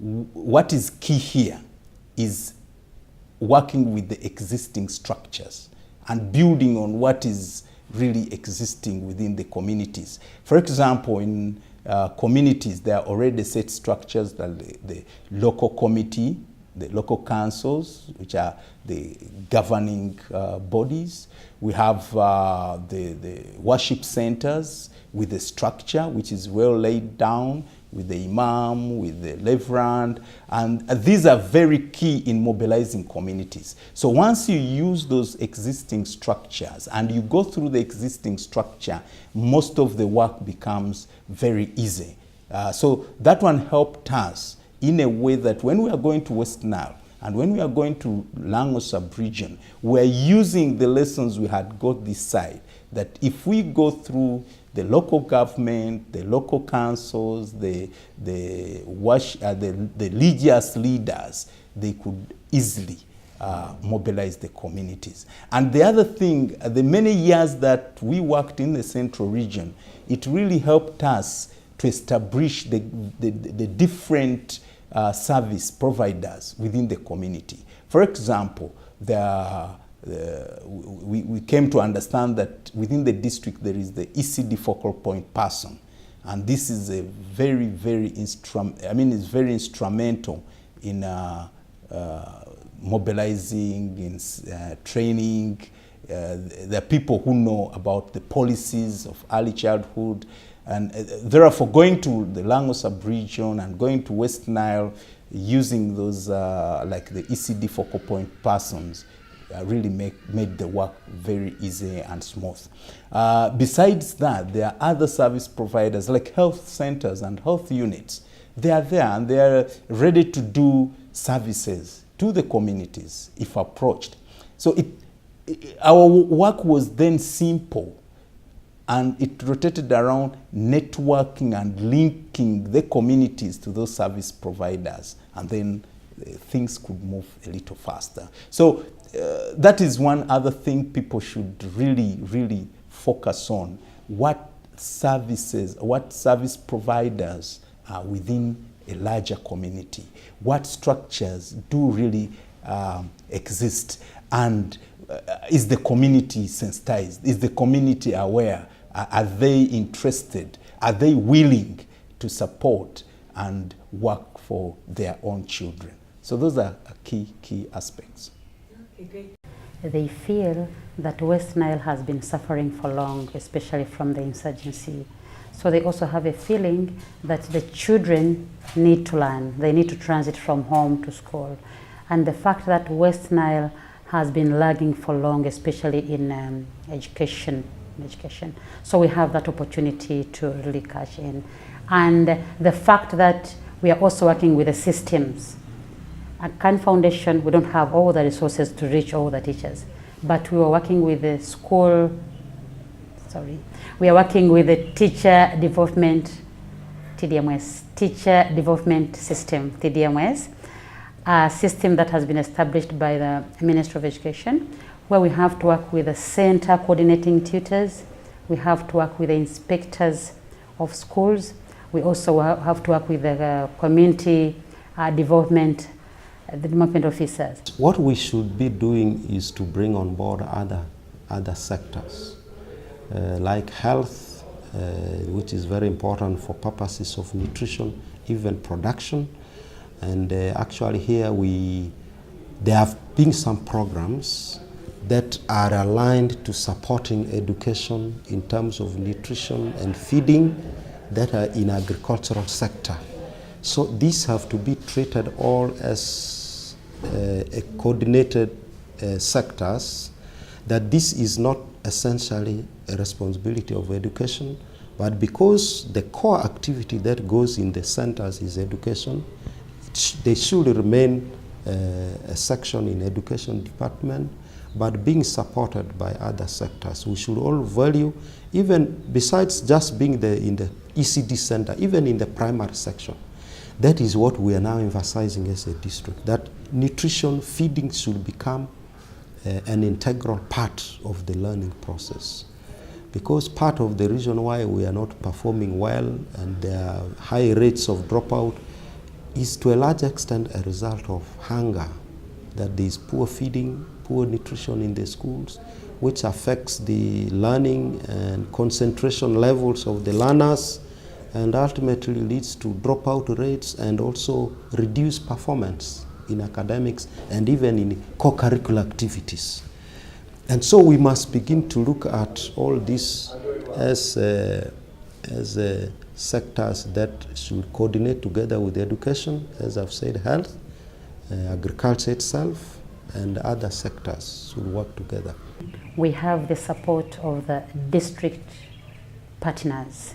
what is key here is working with the existing structures and building on what is really existing within the communities. For example, in communities, there are already set structures that the local committee, the local councils, which are the governing bodies. We have the worship centers with the structure, which is well laid down, with the imam, with the reverend, and these are very key in mobilizing communities. So once you use those existing structures and you go through the existing structure, most of the work becomes very easy. So that one helped us in a way that when we are going to West Nile and when we are going to Lango sub-region, we're using the lessons we had got this side, that if we go through the local government, the local councils, the religious leaders, they could easily mobilize the communities. And the other thing, the many years that we worked in the central region, it really helped us to establish the different service providers within the community. For example, we came to understand that within the district there is the ECD focal point person, and this is a very, very it's very instrumental in mobilizing, in training the people who know about the policies of early childhood, and therefore going to the Lango sub-region and going to West Nile using those like the ECD focal point persons really made the work very easy and smooth. Besides that, there are other service providers like health centers and health units. They are there and they are ready to do services to the communities if approached. So our work was then simple, and it rotated around networking and linking the communities to those service providers, and then things could move a little faster. So that is one other thing people should really, really focus on. What services, what service providers are within a larger community? What structures do really exist? And is the community sensitized? Is the community aware? Are they interested? Are they willing to support and work for their own children? So those are key aspects. Okay, great. They feel that West Nile has been suffering for long, especially from the insurgency. So they also have a feeling that the children need to learn. They need to transit from home to school. And the fact that West Nile has been lagging for long, especially in education. So we have that opportunity to really cash in. And the fact that we are also working with the systems. At Khan Foundation, we don't have all the resources to reach all the teachers, but we are working with the we are working with the teacher development, TDMS, teacher development system, TDMS, a system that has been established by the Ministry of Education, where we have to work with the center coordinating tutors, we have to work with the inspectors of schools, we also have to work with the community development officers. What we should be doing is to bring on board other sectors, like health, which is very important for purposes of nutrition, even production. And actually here there have been some programs that are aligned to supporting education in terms of nutrition and feeding that are in agricultural sector. So these have to be treated all as coordinated sectors, that this is not essentially a responsibility of education, but because the core activity that goes in the centers is education, they should remain a section in education department, but being supported by other sectors. We should all value, even besides just being in the ECD center, even in the primary section. That is what we are now emphasizing as a district, that nutrition, feeding should become an integral part of the learning process. Because part of the reason why we are not performing well and there are high rates of dropout is to a large extent a result of hunger, that there is poor feeding, poor nutrition in the schools, which affects the learning and concentration levels of the learners, and ultimately leads to dropout rates and also reduced performance in academics and even in co-curricular activities. And so we must begin to look at all this as sectors that should coordinate together with education, as I've said, health, agriculture itself, and other sectors should work together. We have the support of the district partners